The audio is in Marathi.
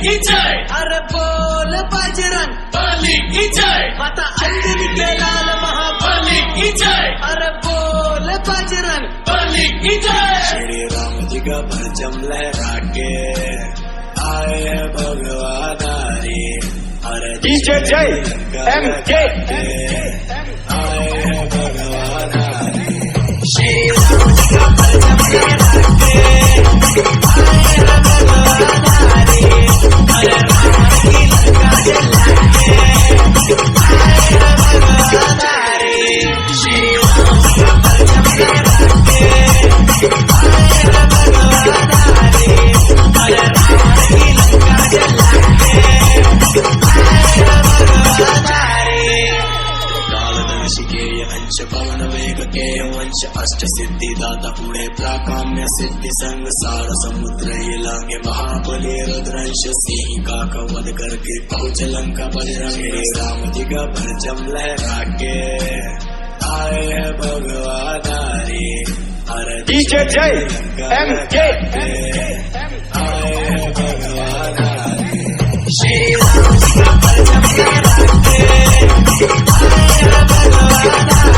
की जय, अरे बोल बजरंग बली की जय, माता अंजनी के लाल बली की जय, अरे बोल बजरंग बली की जय। श्री राम जी का परचम लहरा के आए हैं भगवान हरी। अरे डीजे जय MK आए हैं भगवान हरी। श्री राम जी का परचम लहरा के आए हैं भगवान हरी। अरे राम की लंका जला के आए हैं भगवान हरी। श्री राम जी का परचम लहरा के आए हैं भगवान हरी। अरे राम की लंका जला के कालदर्शिकेय अंश पवन वेग के वंश अष्ट सिद्धि दाता पुणे प्राकाम्य सिद्धि संग सार समुद्र ये लांगे महाबली रुद्रंश सिंह का वध करके पहुंच लंका बजरंग। राम जी का परचम लहरा के आए हैं भगवान हरी। अरे डीजे जय MK आए हैं भगवान हरी। श्री राम जी का परचम लहरा के आए हैं भगवान हरी।